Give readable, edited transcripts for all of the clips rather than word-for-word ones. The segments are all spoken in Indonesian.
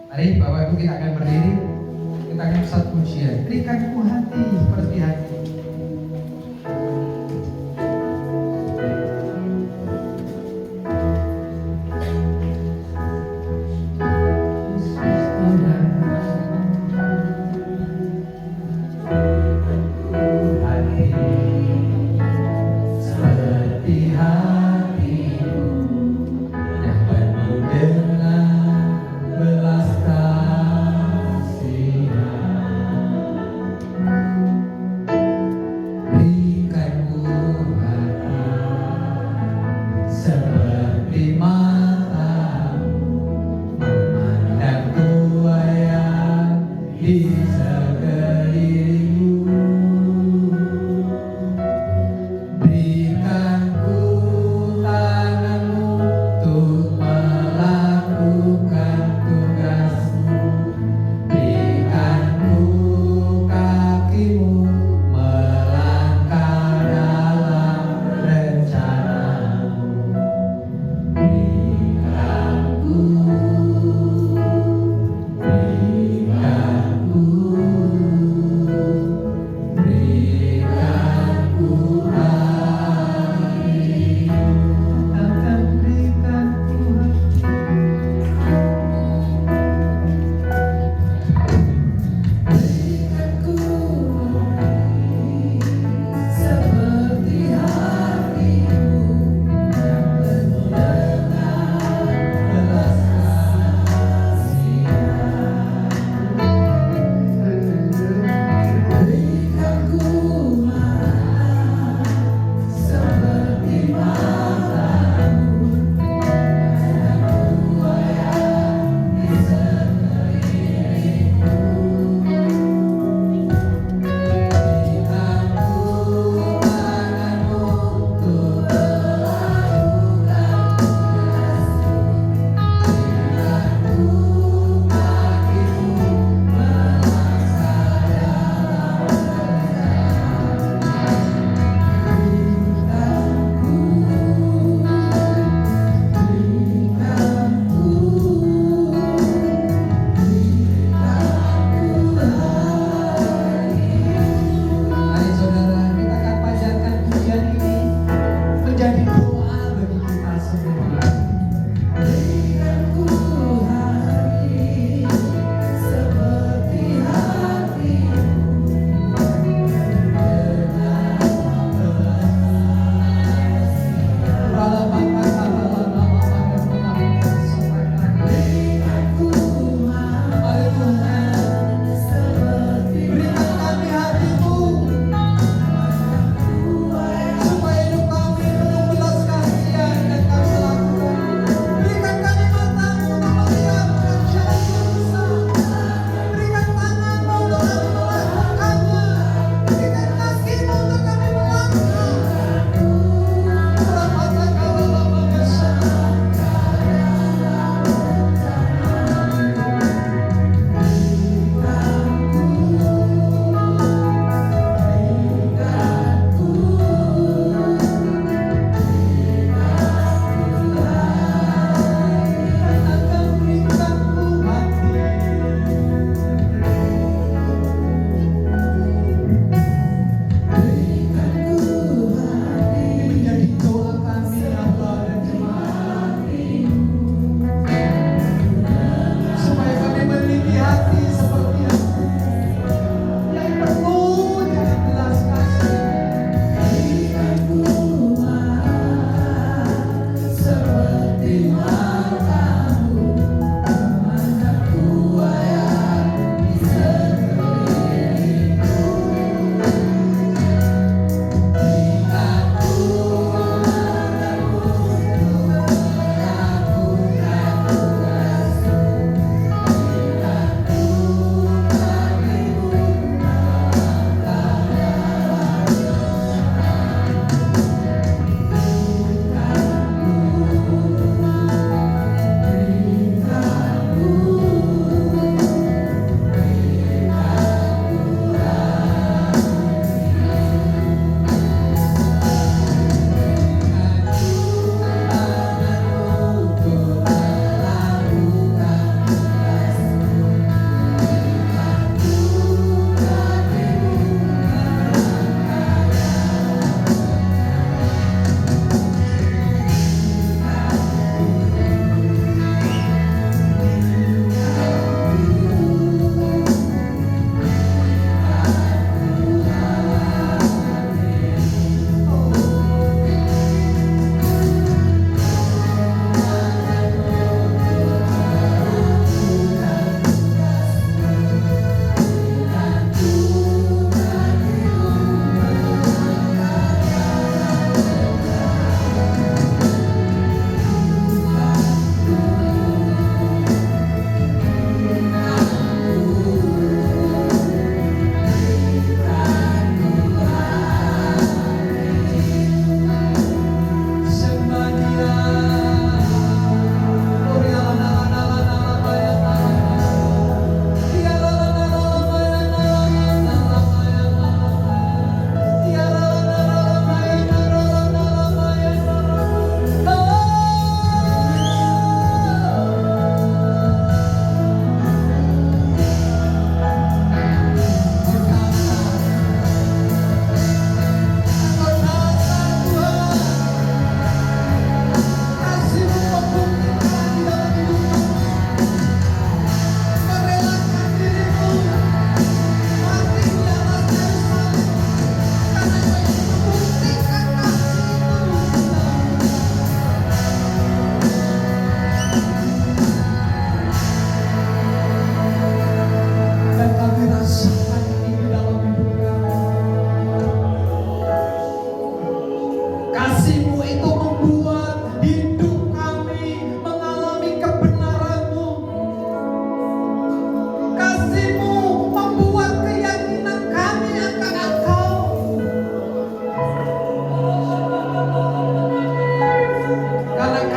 Mari Bapak Ibu kita akan berdiri. Kita akan satu pujian. Berikan ku hati seperti hati.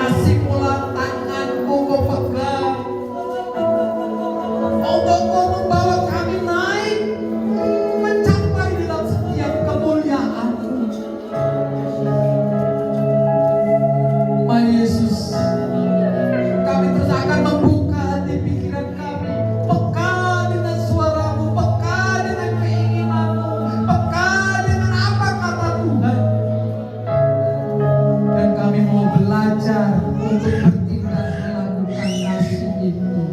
kasih pula tanganmu kau pegang. Kau membawa kami naik mencapai dalam setiap kemuliaan-Mu. Tuhan Yesus, kami terus akan membuka hati pikiran kami, peka dengan suara-Mu, peka dengan keinginan-Mu, peka dengan apa kata Tuhan. Dan kami mau belajar untuk bertindak melakukan kasih itu.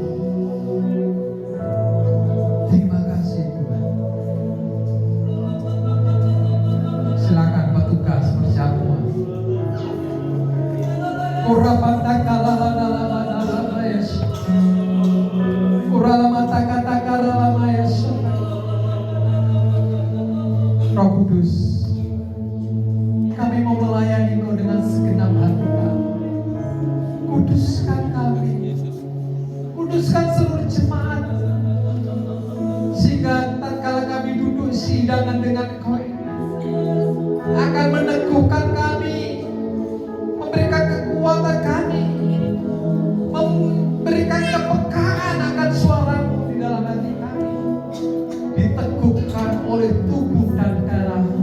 Terima kasih Tuhan. Silakan petugas bersama. Roh Kudus, kami mau melayani Kau dengan segenap hati kami. Kuduskan kami, kuduskan seluruh jemaat, sehingga tatkala kami duduk sidangan dengan Kau ini akan meneguhkan kami, memberikan kekuatan kami, memberikan kepekaan akan suara-Mu di dalam hati kami, diteguhkan oleh tubuh dan darah-Mu.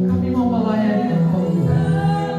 Kami mau melayani Engkau Tuhan.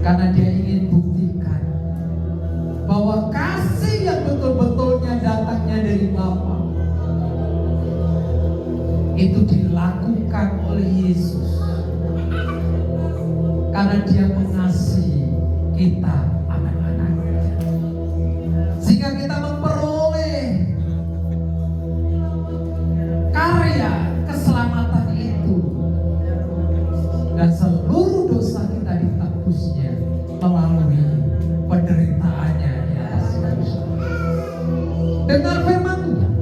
Karena dia ingin buktikan bahwa kasih yang betul-betulnya datangnya dari Bapa itu dilakukan oleh Yesus. Karena dia mengasihi kita anak-anaknya. Sehingga kita memperoleh karya keselamatan itu. Dan seluruh dosa kita ditebusnya melalui penderitaannya di atas Kristus. Dengar firman Tuhan.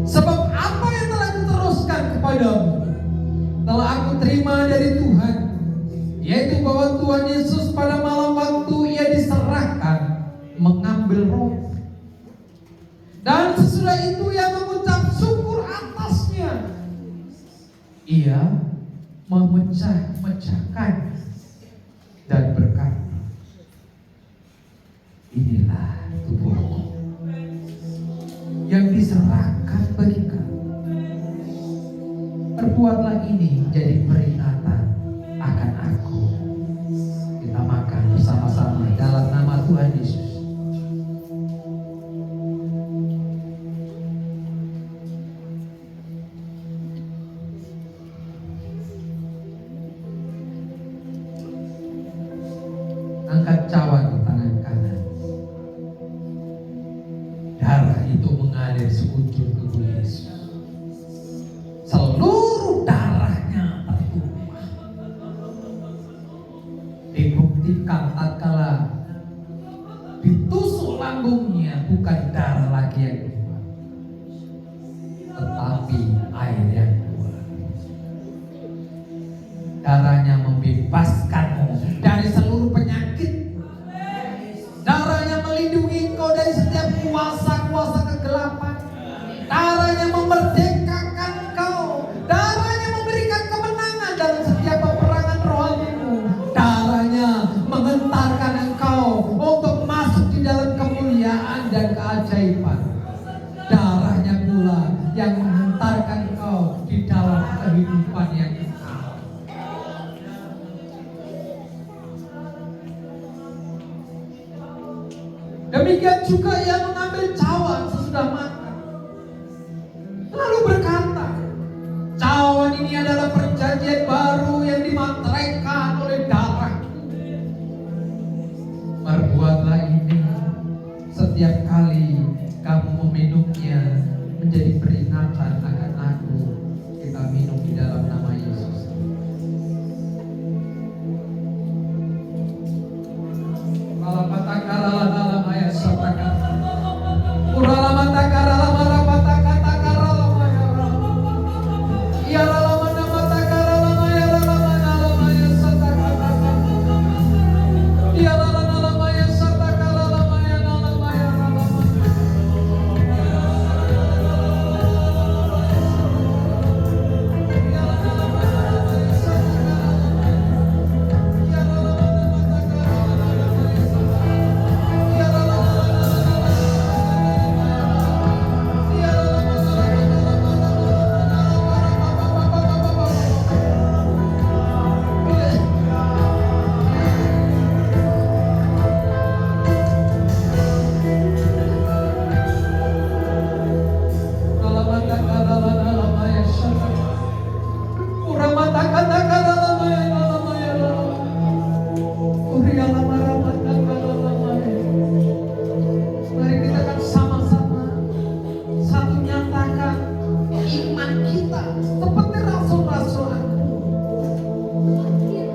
Sebab apa yang telah diteruskan kepadamu telah aku terima dari Tuhan, yaitu bahwa Tuhan Yesus pada malam waktu ia diserahkan mengambil roh, dan sesudah itu ia mengucap syukur atasnya. Ia memecah-mecahkan dan berkata, inilah tubuhku yang diserahkan bagi kamu. Perbuatlah ini jadi peringatan akan aku. Kita makan bersama-sama dalam nama Tuhan Yesus. Angkat cawan di tangan kanan. Darah itu mengalir sekujur tubuh Yesus. Seluruh darahnya tertumpah. Dibuktikan tatkala ditusuk lambungnya bukan darah lagi yang keluar, tetapi air yang keluar. Darahnya membebaskanmu dari seluruh penyakit. Darahnya melindungi engkau dari setiap kuasa-kuasa kegelapan. Darahnya memerdekakan engkau. Darahnya memberikan kemenangan dalam setiap peperangan rohanimu. Darahnya mengentarkan engkau untuk masuk di dalam kemuliaan dan keajaiban. Darahnya pula yang menghantarkan engkau di dalam kehidupan yang kekal. Demikian juga ia mengambil cawan sesudah makan, lalu berkata, cawan ini adalah perjanjian baru yang dimateraikan oleh darahku. Perbuatlah ini setiap kali kamu meminumnya menjadi peringatan akan aku. Kita minum di dalam nama Yesus. Mari kita akan sama-sama satu nyatakan iman kita seperti rasul-rasul aku.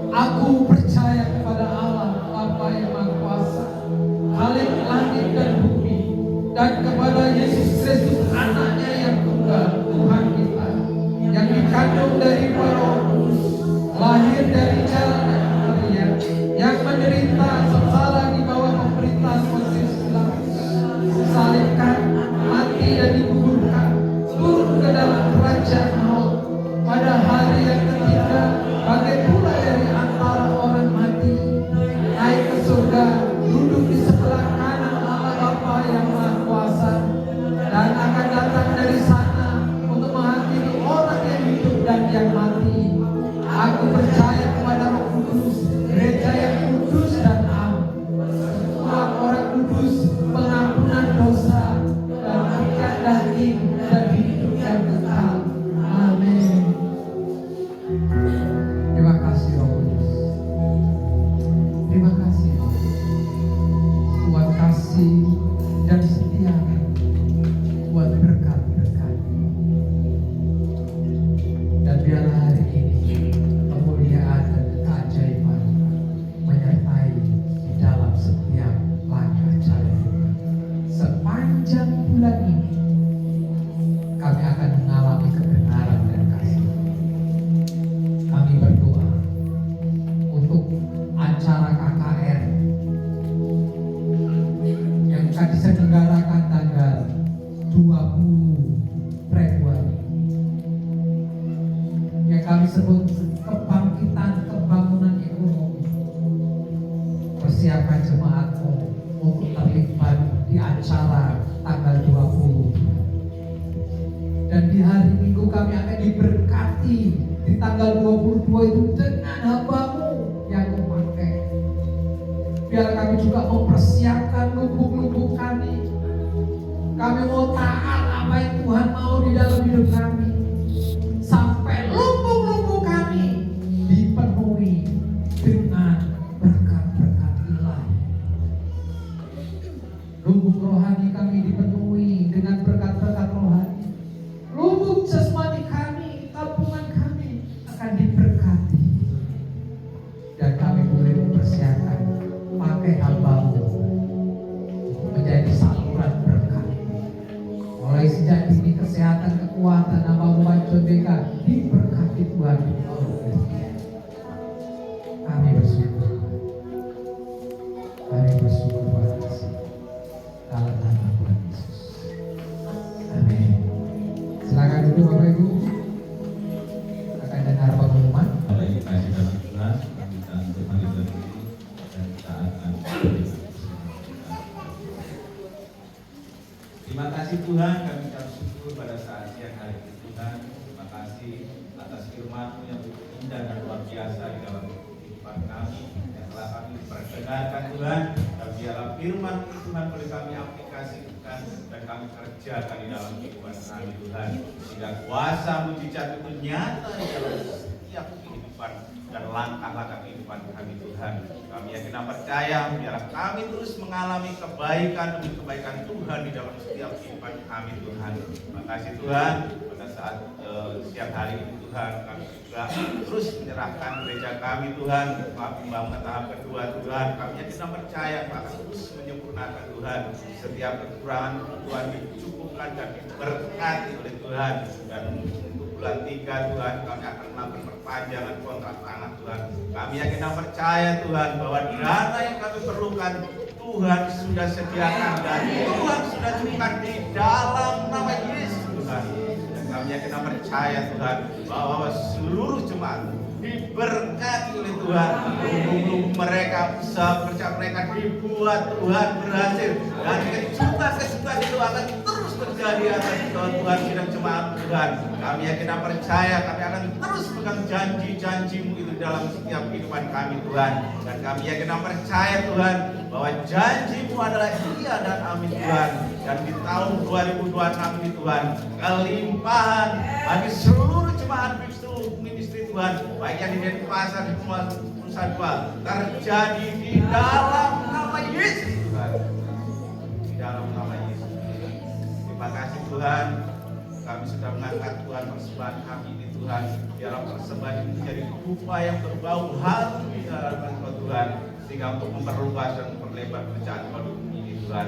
Aku percaya kepada Allah Bapa yang Maha Kuasa, Khalik langit dan bumi, dan kepada Yesus Kristus anaknya yang tunggal, Tuhan kita, yang dikandung dari Roh Kudus, lahir dari jalan Maria, yang menderita sengsara di bawah pemerintahan Pontius Pilatus, disalibkan, mati dan dikuburkan, turun ke dalam kerajaan maut, pada hari yang ketiga bangkit pula dari antara orang mati, naik ke surga, duduk di sebelah kanan Allah Bapa yang Maha Kuasa, dan akan datang dari sana untuk menghakimi orang yang hidup dan yang mati. acara KKR yang akan diselenggarakan tanggal 20 Februari yang kami sebut kebangkitan pembangunan ekonomi. Persiapkan jemaatmu untuk terlibat di acara tanggal 20. Dan di hari Minggu kami akan diberkati di tanggal 22 itu dengan hambamu yang memakai. Biar kami juga mempersiapkan lubuk-lubuk kami. Kami mau taat apa yang Tuhan mau di dalam hidup kami. Sampai lubuk-lubuk kami dipenuhi dengan berkat-berkat ilahi. Lubuk rohani kami dipenuhi dengan berkat-berkat rohani. Lubuk jasmani kami, tabungan kami akan diberkati. Dan kami boleh mempersiapkan pakai hambamu menjadi saluran berkat. Mulai sejak dini kesehatan, kekuatan, hambamu John BK diberkati Tuhan. Kami bersyukur. Kami bersyukur Tuhan kasih. Dalam nama Tuhan Yesus. Amin. Silakan duduk Bapak Ibu. Akan dengar pengumuman. Bapak Ibu kasih dalam Tuhan, kita untuk mari berdiri dan kita akan berdoa. Terima kasih Tuhan, kami ucap syukur pada saat siang hari ini Tuhan. Terima kasih atas firman-Mu yang begitu indah dan luar biasa di dalam kehidupan kami yang telah kami perdengarkan Tuhan. Dan biarlah firman Tuhan boleh kami aplikasikan dan kami kerjakan di dalam kehidupan kami Tuhan. Sehingga kuasa mujizat itu nyata di dalam setiap kehidupan dan langkah-langkah kehidupan kami Tuhan. Kami yakin dan percaya biarlah kami terus mengalami kebaikan demi kebaikan Tuhan di dalam setiap kehidupan kami Tuhan. Terima kasih Tuhan pada saat siang hari ini Tuhan, kami juga terus menyerahkan gereja kami Tuhan, pembangunan tahap kedua Tuhan. Kami yakin dan percaya akan terus menyempurnakan Tuhan. Setiap kekurangan Tuhan dicukupkan dan diberkati oleh Tuhan. Dan bulan 3 Tuhan kami akan melakukan perpanjangan kontrak tanah Tuhan. Kami yakin dan percaya Tuhan bahwa dana yang kami perlukan Tuhan sudah sediakan dan Tuhan sudah cukupkan di dalam nama Yesus Tuhan. Dan kami yakin dan percaya Tuhan bahwa seluruh jemaat diberkati oleh Tuhan. Lubuk-lubuk mereka, usaha kerja mereka dibuat Tuhan berhasil. Dan kejutan-kejutan itu akan terus terjadi atas Tuhan sidang jemaat Tuhan. Kami yakin dan percaya kami akan terus pegang janji-janji-Mu itu dalam setiap kehidupan kami Tuhan. Dan kami yakin dan percaya Tuhan bahwa janji-Mu adalah iya dan amin Tuhan. Dan di tahun 2026 ini Tuhan, kelimpahan bagi seluruh jemaat ministry Tuhan, baik yang di Denpasar, di Nusa Dua, terjadi di dalam nama Yesus Tuhan. Di dalam nama Yesus. Terima kasih Tuhan, kami sudah mengangkat Tuhan persembahan kami ini Tuhan. Biarlah persembahan ini menjadi dupa yang berbau harum di dalam Tuhan, sehingga untuk memperluas dan memperlebar kerjaan produk ini Tuhan.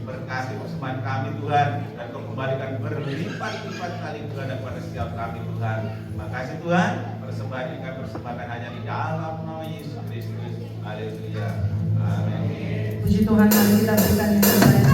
Berkati persembahan kami Tuhan, dan Kau kembalikan berlipat-lipat kali Tuhan dan pada setiap kami Tuhan. Terima kasih Tuhan, persembahan ini kami persembahkan hanya di dalam nama Yesus Kristus. Haleluya. Amin. Puji Tuhan, mari kita berikan yang terbaik.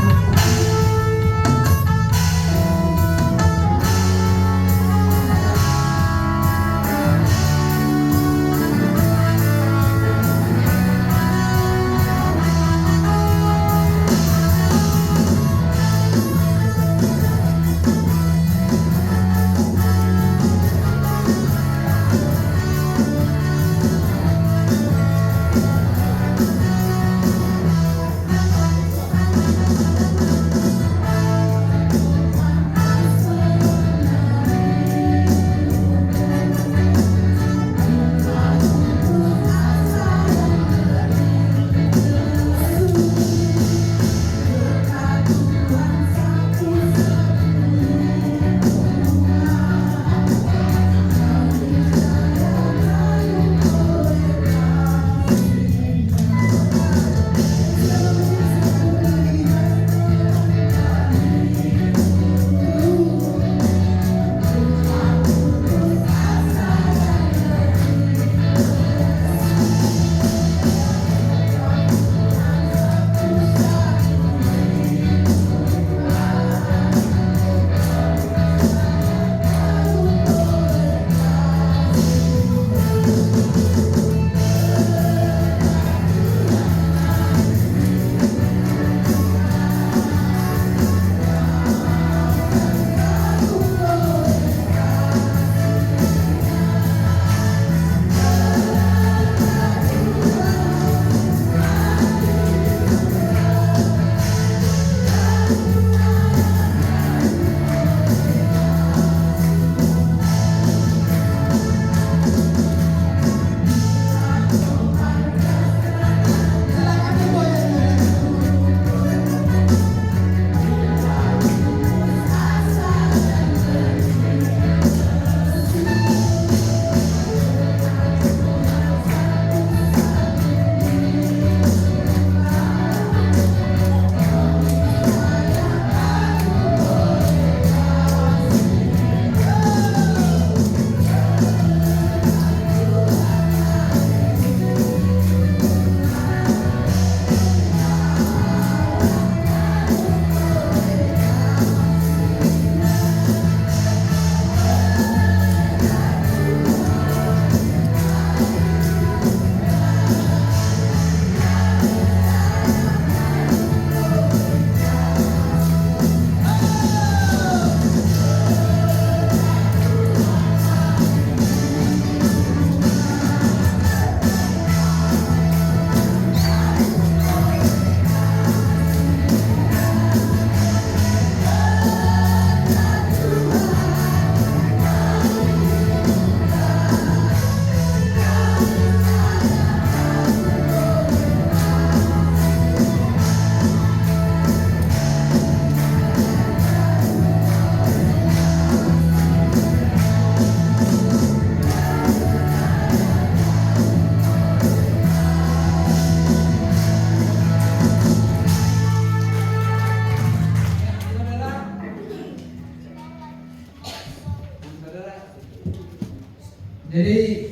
Jadi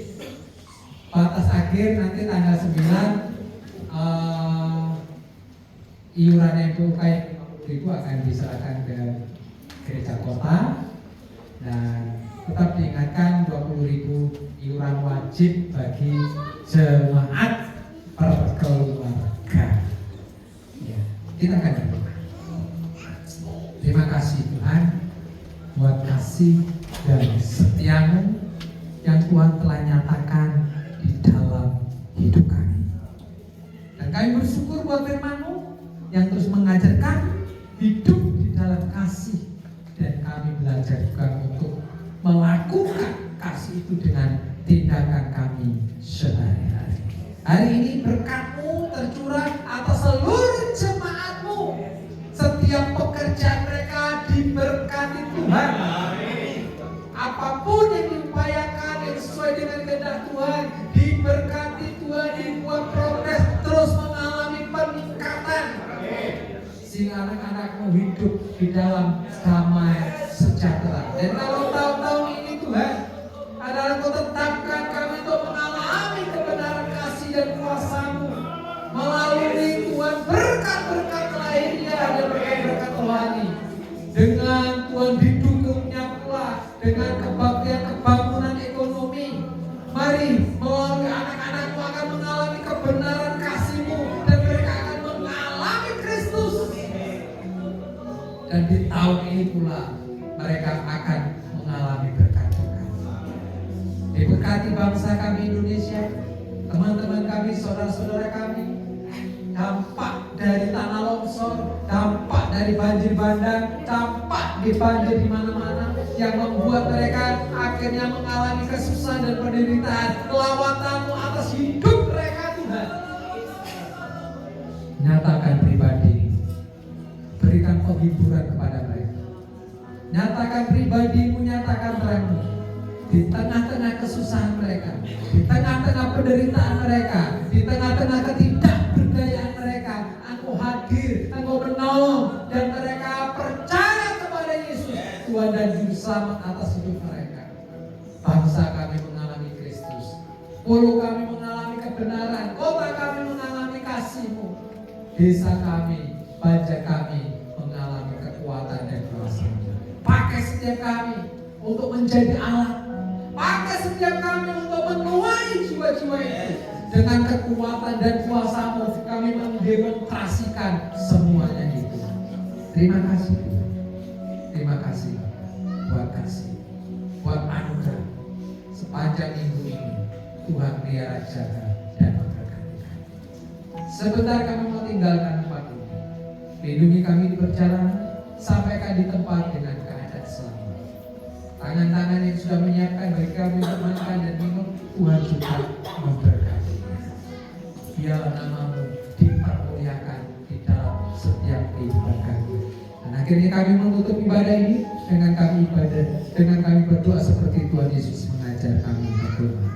batas akhir nanti tanggal 9 iuran yang itu kayak itu akan diserahkan ke gereja kota, dan tetap diingatkan 20.000 iuran wajib bagi jemaat perkeluarga. Ya, kita akan berdoa. Terima kasih Tuhan buat kasih dan setiamu yang Tuhan telah nyatakan di dalam hidup kami. Dan kami bersyukur buat firman-Mu yang terus mengajarkan hidup di dalam kasih, dan kami belajar juga untuk melakukan kasih itu dengan tindakan kami sehari-hari. Hari ini berkat-Mu tercurah atas seluruh jemaat-Mu. Setiap pekerjaan mereka diberkati Tuhan. Apapun yang diupayakan yang sesuai dengan kehendak Tuhan diberkati Tuhan, dibuat progres, terus mengalami peningkatan. Sehingga anak-anak-Mu hidup di dalam damai sejahtera. Dan kalau tahun-tahun ini Tuhan adalah Kau tetapkan kami untuk mengalami kebenaran kasih dan kuasa-Mu melalui Tuhan berkat-berkat lahiriah dan berkat-berkat rohani. Dengan Tuhan didukungnya pula dengan kebangunan ekonomi. Mari melalui anak-anak-Mu akan mengalami kebenaran kasih-Mu, dan mereka akan mengalami Kristus. Dan di tahun ini pula mereka akan mengalami berkat-berkat. Diberkati bangsa kami Indonesia, teman-teman kami, saudara-saudara kami. Dampak dari tanah longsor, dampak dari banjir bandang, dampak di banjir di mana-mana yang membuat mereka akhirnya mengalami kesusahan dan penderitaan. Lawatan-Mu atas hidup mereka Tuhan. Nyatakan pribadi, berikan penghiburan kepada mereka. Nyatakan pribadi-Mu, nyatakan terang-Mu di tengah-tengah kesusahan mereka, di tengah-tengah penderitaan mereka, di tengah-tengah ketidakberdayaan mereka. Engkau hadir, Engkau menolong, dan mereka percaya kepada Yesus Tuhan dan Juru Selamat atas hidup mereka. Bangsa kami mengalami Kristus, pulau kami mengalami kebenaran, kota kami mengalami kasih-Mu, desa kami, banja kami mengalami kekuatan dan kuasa-Mu. Pakai setiap kami untuk menjadi alat. Pakai setiap kami untuk menuai jiwa-jiwa itu. Dengan kekuatan dan kuasa-Mu kami mendemonstrasikan semuanya itu. Terima kasih Tuhan. Terima kasih buat kasih, buat anugerah. Sepanjang minggu ini Tuhan pelihara jaga dan memberkati kami. Sebentar kami mau tinggalkan tempat ini. Lindungi kami di perjalanan, sampaikan di tempat dengan keadaan selamat. Tangan-tangan yang sudah menyiapkan bagi kami untuk makan dan minum, Tuhan juga memberkati. Biarlah nama-Mu dipermuliakan di dalam setiap kehidupan kami. Dan akhirnya kami menutup ibadah ini dengan kami berdoa seperti Tuhan Yesus mengajar kami berdoa.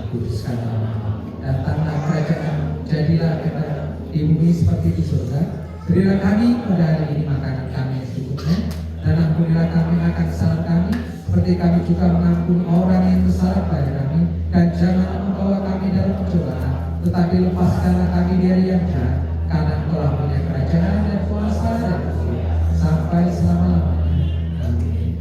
Kuduskan nama-Mu, datanglah kerajaan, jadilah kehendak-Mu di bumi seperti di surga. Berilah kami pada hari ini makanan kami yang secukupnya, dan ampunilah kami akan kesalahan kami, seperti kami juga mengampuni orang yang bersalah pada kami. Dan jangan membawa kami dalam pencobaan, tetapi lepaskanlah kami dari yang jahat, karena Engkau punya kerajaan dan kuasa dan kuasa sampai selama-lamanya. Amin.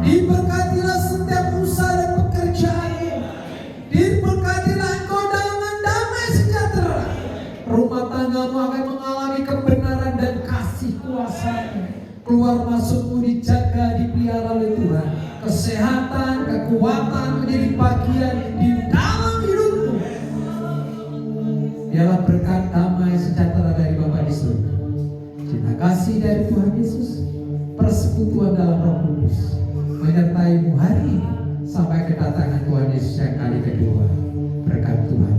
Diberkatilah setiap usaha dan pekerjaanmu. Diberkatilah engkau dengan damai sejahtera. Rumah tanggamu akan mengalami kebenaran dan kasih kuasa-Mu. Keluar masukmu dijaga, dipelihara oleh Tuhan. Kesehatan, kekuatan menjadi bagian di dalam hidupmu. Biarlah berkat damai sejahtera dari Bapa di surga, cinta kasih dari Tuhan Yesus, persekutuan dalam Roh Kudus menyertai-mu hari ini sampai kedatangan Tuhan Yesus yang kali kedua. Berkat Tuhan